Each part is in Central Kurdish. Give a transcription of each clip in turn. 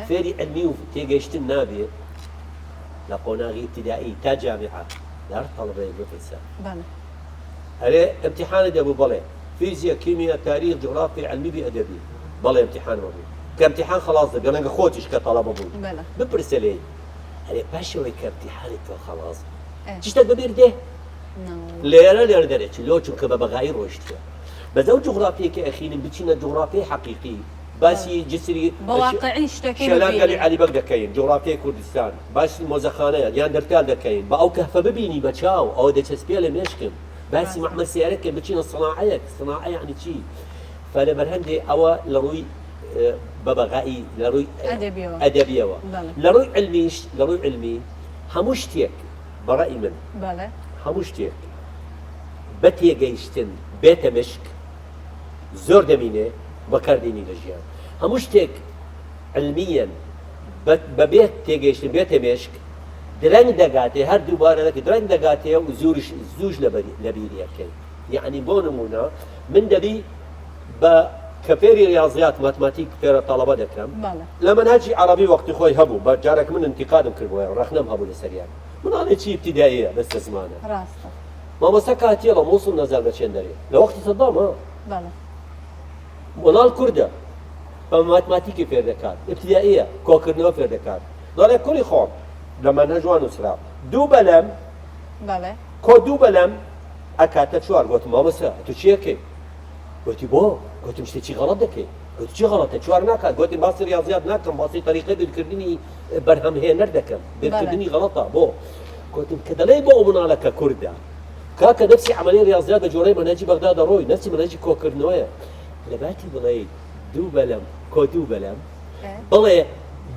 فێری علمی و تێگەیشتن نابێت لە قۆناغی ابتدایی تا جامعە لە هەر تەڵەبەیەک بپرسە هەرێ امتحانت دەبوو بەڵێ فیزیک کیمیا تاریخ جغرافی علمی بی ئەدەبی بەڵێ امتحان بوو کە امتحان خلاص دەبێت لەنگە خۆتیش کە تەڵەبە بوو بپرسە لێ هەرێ پاشەوەی کە امتحانت تۆ خلاص تشتێک بەبیر دێ لێرە دەرێت لۆ چونکە بە بەغایی ڕۆیشتووە بەزەو جغرافیەکە ئەخینن بچینە جغرافیای حەقیقی باسی جسری شەلانگەلی عەلیبەگ دەکەین جغرافیای کوردستان باسی مۆزەخانەیە یان دەرکال دەکەین بە ئەو کەهفە ببینی بە چاو ئەوە دەچەسپێ لە مێشکم باسی محمد سیارەکە بچینە سەناعەیەک سەناعە یعنی چی فلەبەر هەندێ ئەوە لە ڕووی بە بەغایی لە ڕووی ئەدەبیەوە لە ڕووی علمیش لە ڕووی علمی هەموو شتێک بەڕای من هەموو شتێک بە تێگەیشتن بێتە مشک زۆر دەمینێ بەکاردێنی لە ژیان هەموو شتێک علمیەن بەبێت تێگەیشتن بێتە مێشک درەنگ دەگاتێ هەر دووبارەکە درەنگ دەگاتێ و زوش لە بیریەکەی یعنی بۆ نمونە من دەبی بە کە فێری ریاضیات ماتماتیک فێرە تەڵەبە دەکەم لە منهەجی عەرەبی وەختی خۆی هەبوو بە جارێک من انتقادم کردبووە ڕەخنەم هەبوو لەسەریان مناڵێ چی ابتیداییە بەستە زمانە مامۆستا کاتیە لە مووسڵ نەزار بە چێن دەرێ لە وەختی سەدامە مناڵ کوردە بە ماتماتیکی فێر دەکات ابتیداییە کۆکردنەوە فێر دەکات دەڵێ کوڕی خۆم لە منهەج وان نووسرا دوو بەلەم کۆ دوو بەلەم ئەکاتە چوار گوتم مامۆستا تو چیەکەی گوتی بۆ گوتم شتێکی غەڵەت دەکەی گوتی چی غەڵەتە چوار ناکات گوتی باسی ریاضیات ناکەم باسی طریقەی بیرکردنی بەرهەمهێنەر دەکەم بیرکردنی غەڵەتە بۆ گوتم کە دەڵێ بۆ ئەو مناڵەکە کووردە کاکە نفسی عملی ریاضیات بە جۆرەی منهەجی بەغدا دەڕۆی نفسی منهەجی کۆکردنەوەیە لەباتی بڵێ دوو بەلەم کۆ دوو بەلەم بڵێ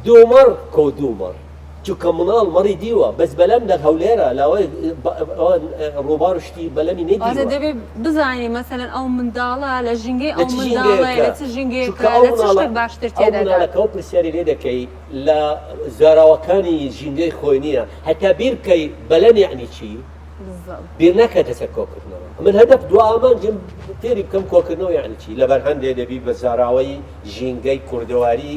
دوومەڕ کۆ دوومەڕ چونکە مناڵ مەڕی دیوە بەس بەلەم لە هەولێرە لاوەی ڕووبار و شتی بەلەمی نەیدیوە دەبێت بزانانی مەسەلەن ئەو منداڵە لە ژینگەی ئەو منداڵە لە چ ژینگەیەکە لە چ شتێک باشتر تێدەگات ئەو پرسیاری لێ دەکەی لە زاراوەکانی ژینگەی خۆی نییە هەتا بیر بکەی بەلەم یعنی چی بیر ناکاتە سەر کۆکردنەوە من هەدەف دو ئامانجم فێری بکەم کۆکردنەوە یعنی چی لەبەر هەندێک دەبی بە زاراوەی ژینگەی کوردەواری